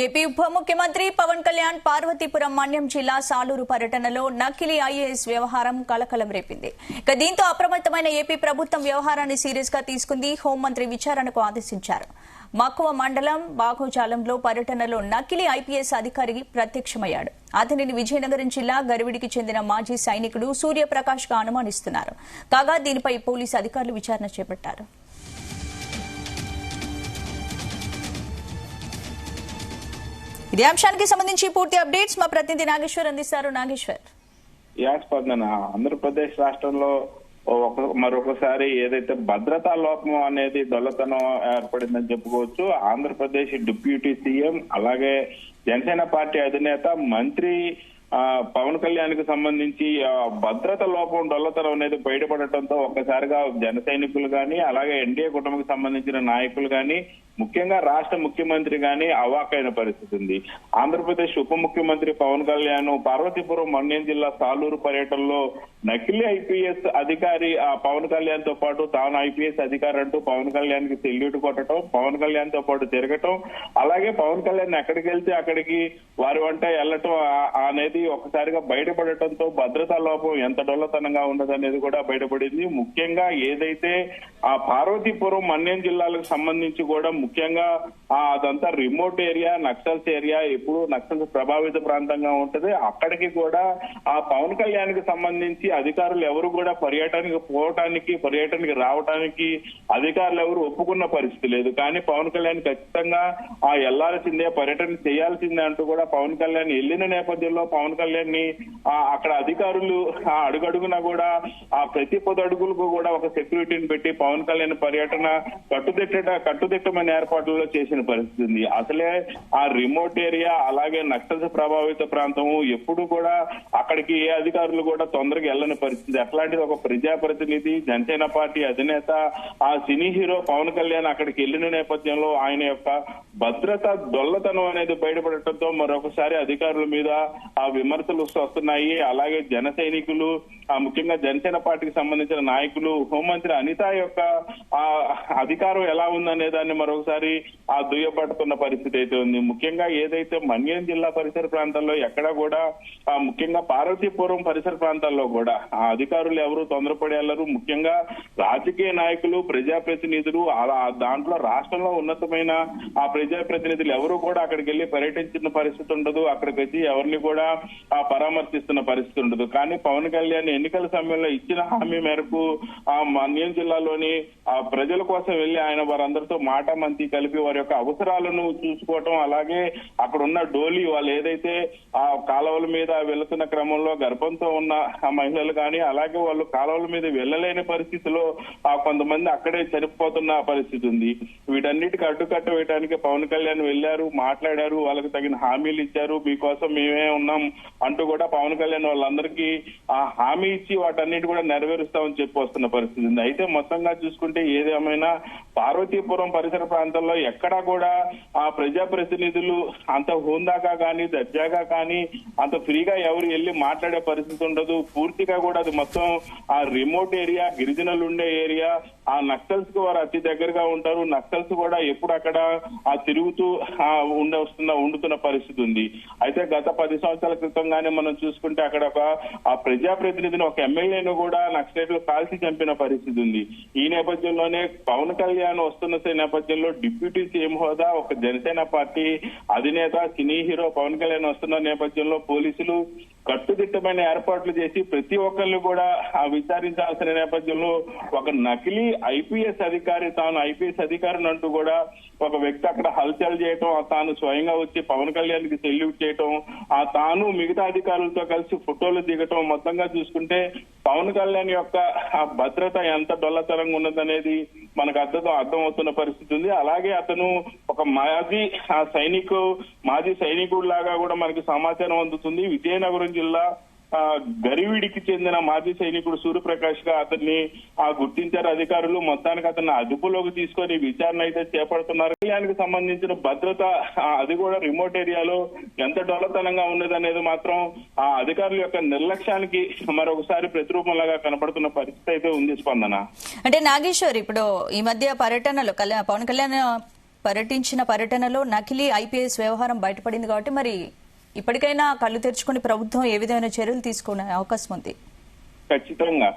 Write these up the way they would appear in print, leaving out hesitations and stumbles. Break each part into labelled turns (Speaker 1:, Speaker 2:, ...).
Speaker 1: AP ఉప ముఖ్యమంత్రి పవన్ కళ్యాణ్ పార్వతీపురం మన్యం జిల్లా సాలూరు పర్యటనలో నకిలీ ఐఏఎస్ వ్యవహారం కలకలం రేపింది. దీంతో అప్రమత్తమైన ఏపీ ప్రభుత్వం వ్యవహారాన్ని సీరియస్ గా తీసుకుంది. హోంమంత్రి విచారణకు ఆదేశించారు. మక్కువ మండలం బాగోజాలంలో పర్యటనలో నకిలీ ఐపీఎస్ అధికారి ప్రత్యక్షమయ్యాడు. అతనిని విజయనగరం జిల్లా గరివిడికి చెందిన మాజీ సైనికుడు సూర్యప్రకాష్ గా అనుమానిస్తున్నారు. కాగా దీనిపై పోలీసు అధికారులు విచారణ చేపట్టారు. ఇదే అంశానికి సంబంధించి పూర్తి అప్డేట్స్ మా ప్రతినిధి నాగేశ్వర్ అందిస్తారు. నాగేశ్వర్,
Speaker 2: ఆంధ్రప్రదేశ్ రాష్ట్రంలో మరొకసారి ఏదైతే భద్రతా లోపం అనేది దొల్లతనం ఏర్పడిందని చెప్పుకోవచ్చు. ఆంధ్రప్రదేశ్ డిప్యూటీ సీఎం అలాగే జనసేన పార్టీ అధినేత మంత్రి పవన్ కళ్యాణ్ కి సంబంధించి భద్రత లోపం డొల్లతనం అనేది బయటపడటంతో ఒక్కసారిగా జన సైనికులు గాని అలాగే ఎన్డీఏ కుటుంబానికి సంబంధించిన నాయకులు గాని ముఖ్యంగా రాష్ట్ర ముఖ్యమంత్రి గాని అవాకైన పరిస్థితి ఉంది. ఆంధ్రప్రదేశ్ ఉప ముఖ్యమంత్రి పవన్ కళ్యాణ్ పార్వతీపురం మన్యం జిల్లా సాలూరు పర్యటనలో నకిలీ ఐపీఎస్ అధికారి పవన్ కళ్యాణ్ తో పాటు తాను ఐపీఎస్ అధికారి అంటూ పవన్ కళ్యాణ్ కి సెల్యూట్ కొట్టడం, పవన్ కళ్యాణ్ తో పాటు తిరగటం, అలాగే పవన్ కళ్యాణ్ ఎక్కడికి వెళ్తే అక్కడికి వారి వంట వెళ్లటం అనేది ఒకసారిగా బయటపడటంతో భద్రతా లోపం ఎంత డొల్లతనంగా ఉండదనేది కూడా బయటపడింది. ముఖ్యంగా ఏదైతే ఆ పార్వతీపురం మన్యం జిల్లాలకు సంబంధించి కూడా ముఖ్యంగా అదంతా రిమోట్ ఏరియా, నక్సల్స్ ఏరియా, ఎప్పుడు నక్సల్స్ ప్రభావిత ప్రాంతంగా ఉంటది. అక్కడికి కూడా ఆ పవన్ కళ్యాణ్ కి సంబంధించి అధికారులు ఎవరు కూడా పర్యటనకి రావడానికి అధికారులు ఎవరు ఒప్పుకున్న పరిస్థితి లేదు. కానీ పవన్ కళ్యాణ్ ఖచ్చితంగా వెళ్లాల్సిందే, పర్యటన చేయాల్సిందే అంటూ కూడా పవన్ కళ్యాణ్ వెళ్లిన నేపథ్యంలో పవన్ కళ్యాణ్ ని అక్కడ అధికారులు అడుగడుగునా కూడా ప్రతి పొదడుగులకు కూడా ఒక సెక్యూరిటీని పెట్టి పవన్ కళ్యాణ్ పర్యటన కట్టుదిట్టమైన ఏర్పాట్లలో చేసిన పరిస్థితి ఉంది. అసలే ఆ రిమోట్ ఏరియా అలాగే నక్సల్స్ ప్రభావిత ప్రాంతము ఎప్పుడు కూడా అక్కడికి ఏ అధికారులు కూడా తొందరగా వెళ్లని పరిస్థితి. అట్లాంటిది ఒక ప్రజాప్రతినిధి జనసేన పార్టీ అధినేత ఆ సినీ హీరో పవన్ కళ్యాణ్ అక్కడికి వెళ్లిన నేపథ్యంలో ఆయన యొక్క భద్రత దొల్లతనం అనేది బయటపడటంతో మరొకసారి అధికారుల మీద ఆ విమర్శలు వస్తున్నాయి. అలాగే జన సైనికులు ముఖ్యంగా జనసేన పార్టీకి సంబంధించిన నాయకులు హోంమంత్రి అనిత యొక్క అధికారం ఎలా ఉందనే దాన్ని మరొకసారి దుయ్యబట్టుకున్న పరిస్థితి అయితే ఉంది. ముఖ్యంగా ఏదైతే మన్యం జిల్లా పరిసర ప్రాంతాల్లో ఎక్కడ కూడా ముఖ్యంగా పార్వతీపురం పరిసర ప్రాంతాల్లో కూడా ఆ అధికారులు ఎవరు తొందరపడి వెళ్లరు. ముఖ్యంగా రాజకీయ నాయకులు, ప్రజాప్రతినిధులు దాంట్లో రాష్ట్రంలో ఉన్నతమైన ఆ ప్రజాప్రతినిధులు ఎవరు కూడా అక్కడికి వెళ్లి పర్యటించిన పరిస్థితి ఉండదు. అక్కడికి వచ్చి ఎవరిని కూడా పరామర్శిస్తున్న పరిస్థితి ఉండదు. కానీ పవన్ కళ్యాణ్ ఎన్నికల సమయంలో ఇచ్చిన హామీ మేరకు ఆ మన్యం జిల్లాలోని ప్రజల కోసం వెళ్లి ఆయన వారందరితో మాట మంతి కలిపి వారి యొక్క అవసరాలను చూసుకోవటం, అలాగే అక్కడ ఉన్న డోలీ వాళ్ళు ఏదైతే ఆ కాలువల మీద వెళుతున్న క్రమంలో గర్భంతో ఉన్న మహిళలు కానీ అలాగే వాళ్ళు కాలువల మీద వెళ్ళలేని పరిస్థితిలో కొంతమంది అక్కడే చనిపోతున్న పరిస్థితి ఉంది. వీటన్నిటికీ అడ్డుకట్ట వేయడానికి పవన్ కళ్యాణ్ వెళ్లారు, మాట్లాడారు, వాళ్ళకి తగిన హామీలు ఇచ్చారు. మీకోసం మేమే ఉన్నాం అంటూ కూడా పవన్ కళ్యాణ్ వాళ్ళందరికీ ఆ హామీ ఇచ్చి వాటన్నిటి కూడా నెరవేరుస్తామని చెప్పి వస్తున్న పరిస్థితి ఉంది. అయితే మొత్తంగా చూసుకుంటే ఏదేమైనా పార్వతీపురం పరిసర ప్రాంతాల్లో ఎక్కడా కూడా ఆ ప్రజాప్రతినిధులు అంత హోందాగా కానీ దర్జాగా కానీ అంత ఫ్రీగా ఎవరు వెళ్లి మాట్లాడే పరిస్థితి ఉండదు. పూర్తిగా కూడా అది మొత్తం ఆ రిమోట్ ఏరియా, గిరిజనులు ఉండే ఏరియా, ఆ నక్సల్స్ కు వారు అతి దగ్గరగా ఉంటారు. నక్సల్స్ కూడా ఎప్పుడు అక్కడ తిరుగుతూ ఉండుతున్న పరిస్థితి ఉంది. అయితే గత 10 సంవత్సరాల క్రితంగానే మనం చూసుకుంటే అక్కడ ఒక ప్రజాప్రతినిధిని, ఒక ఎమ్మెల్యేను కూడా నక్సలైట్లు కాల్చి చంపిన పరిస్థితి ఉంది. ఈ నేపథ్యంలోనే పవన్ కళ్యాణ్ వస్తున్న నేపథ్యంలో డిప్యూటీ సీఎం హోదా, ఒక జనసేన పార్టీ అధినేత సినీ హీరో పవన్ కళ్యాణ్ వస్తున్న నేపథ్యంలో పోలీసులు కట్టుదిట్టమైన ఏర్పాట్లు చేసి ప్రతి ఒక్కరిని కూడా విచారించాల్సిన నేపథ్యంలో ఒక నకిలీ ఐపీఎస్ అధికారి, తాను ఐపీఎస్ అధికారిని అంటూ కూడా ఒక వ్యక్తి అక్కడ హల్చల్ చేయటం, తాను స్వయంగా వచ్చి పవన్ కళ్యాణ్ కి సెల్యూట్ చేయటం, తాను మిగతా అధికారులతో కలిసి ఫోటోలు దిగటం, మొత్తంగా చూసుకుంటే పవన్ కళ్యాణ్ యొక్క భద్రత ఎంత డొల్లతరంగా ఉన్నదనేది మనకు అర్థమవుతున్న పరిస్థితి ఉంది. అలాగే అతను ఒక మాజీ సైనికుడు లాగా కూడా మనకి సమాచారం అందుతుంది. విజయనగరం జిల్లా గరివిడికి చెందిన మాజీ సైనికుడు సూర్యప్రకాష్ గా అతన్ని గుర్తించారు అధికారులు. మొత్తానికి అతన్ని అదుపులోకి తీసుకొని విచారణ అయితే చేపడుతున్నారు. కళ్యాణ్కి సంబంధించిన భద్రత అది కూడా రిమోట్ ఏరియాలో ఎంత డొల్లతనంగా ఉన్నదనేది మాత్రం ఆ అధికారుల యొక్క నిర్లక్ష్యానికి మరొకసారి ప్రతిరూపంలాగా కనపడుతున్న పరిస్థితి అయితే ఉంది. స్పందన
Speaker 1: అంటే నాగేశ్వర్, ఇప్పుడు ఈ మధ్య పర్యటనలో పవన్ కళ్యాణ్ పర్యటించిన పర్యటనలో నకిలీ ఐపీఎస్ వ్యవహారం బయటపడింది కాబట్టి మరి ఇప్పటికైనా కళ్ళు తెరుచుకుని ప్రభుత్వం ఏ విధమైన చర్యలు తీసుకునే అవకాశం ఉంది?
Speaker 2: ఖచ్చితంగా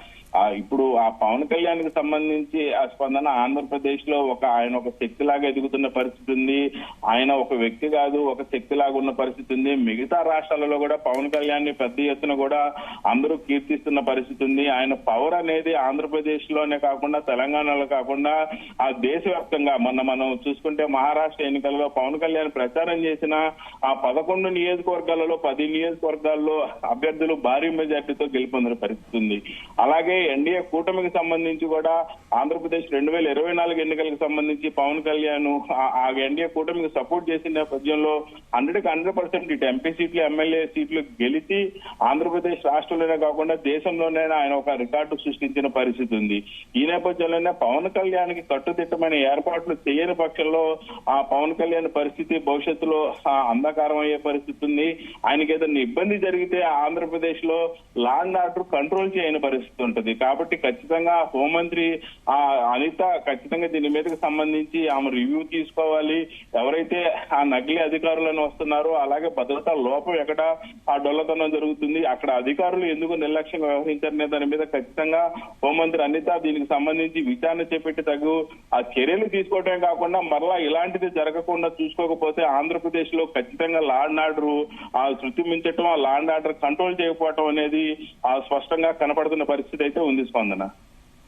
Speaker 2: ఇప్పుడు ఆ పవన్ కళ్యాణ్ కి సంబంధించి ఆ స్పందన ఆంధ్రప్రదేశ్ లో ఆయన ఒక శక్తిలాగా ఎదుగుతున్న పరిస్థితి ఉంది. ఆయన ఒక వ్యక్తి కాదు, ఒక శక్తిలాగా ఉన్న పరిస్థితి ఉంది. మిగతా రాష్ట్రాలలో కూడా పవన్ కళ్యాణ్ ని పెద్ద ఎత్తున కూడా అందరూ కీర్తిస్తున్న పరిస్థితి ఉంది. ఆయన పవర్ అనేది ఆంధ్రప్రదేశ్ లోనే కాకుండా తెలంగాణలో కాకుండా ఆ దేశవ్యాప్తంగా మనం చూసుకుంటే మహారాష్ట్ర ఎన్నికల్లో పవన్ కళ్యాణ్ ప్రచారం చేసిన ఆ 11 నియోజకవర్గాలలో 10 నియోజకవర్గాల్లో అభ్యర్థులు భారీ మెజార్టీతో గెలుపొందిన పరిస్థితి ఉంది. అలాగే ఎన్డీఏ కూటమికి సంబంధించి కూడా ఆంధ్రప్రదేశ్ 2024 ఎన్నికలకు సంబంధించి పవన్ కళ్యాణ్ ఆ ఎన్డీఏ కూటమికి సపోర్ట్ చేసిన నేపథ్యంలో 100% ఇటు ఎంపీ సీట్లు ఎమ్మెల్యే సీట్లు గెలిచి ఆంధ్రప్రదేశ్ రాష్ట్రంలోనే కాకుండా దేశంలోనే ఆయన ఒక రికార్డు సృష్టించిన పరిస్థితి ఉంది. ఈ నేపథ్యంలోనే పవన్ కళ్యాణ్ కి కట్టుదిట్టమైన ఏర్పాట్లు చేయని పక్షంలో ఆ పవన్ కళ్యాణ్ పరిస్థితి భవిష్యత్తులో అంధకారం అయ్యే పరిస్థితి ఉంది. ఆయనకి ఏదైనా ఇబ్బంది జరిగితే ఆంధ్రప్రదేశ్ లో లా అండ్ ఆర్డర్ కంట్రోల్ చేయని పరిస్థితి ఉంటుంది. కాబట్టి ఖచ్చితంగా హోంమంత్రి అనిత ఖచ్చితంగా దీని మీదకి సంబంధించి ఆమె రివ్యూ తీసుకోవాలి. ఎవరైతే ఆ నకిలీ అధికారులను వస్తున్నారో అలాగే భద్రతా లోపం ఎక్కడ ఆ డొల్లతనం జరుగుతుంది, అక్కడ అధికారులు ఎందుకు నిర్లక్ష్యంగా వ్యవహరించారనే దాని మీద ఖచ్చితంగా హోంమంత్రి అనిత దీనికి సంబంధించి విచారణ చేపట్టి తగు ఆ చర్యలు తీసుకోవడమే కాకుండా మరలా ఇలాంటిది జరగకుండా చూసుకోకపోతే ఆంధ్రప్రదేశ్ లో ఖచ్చితంగా లా అండ్ ఆర్డర్ శృతి మించడం, ఆ లా అండ్ ఆర్డర్ కంట్రోల్ చేయకపోవడం అనేది స్పష్టంగా కనపడుతున్న పరిస్థితి అయితే ఉంది స్పందన.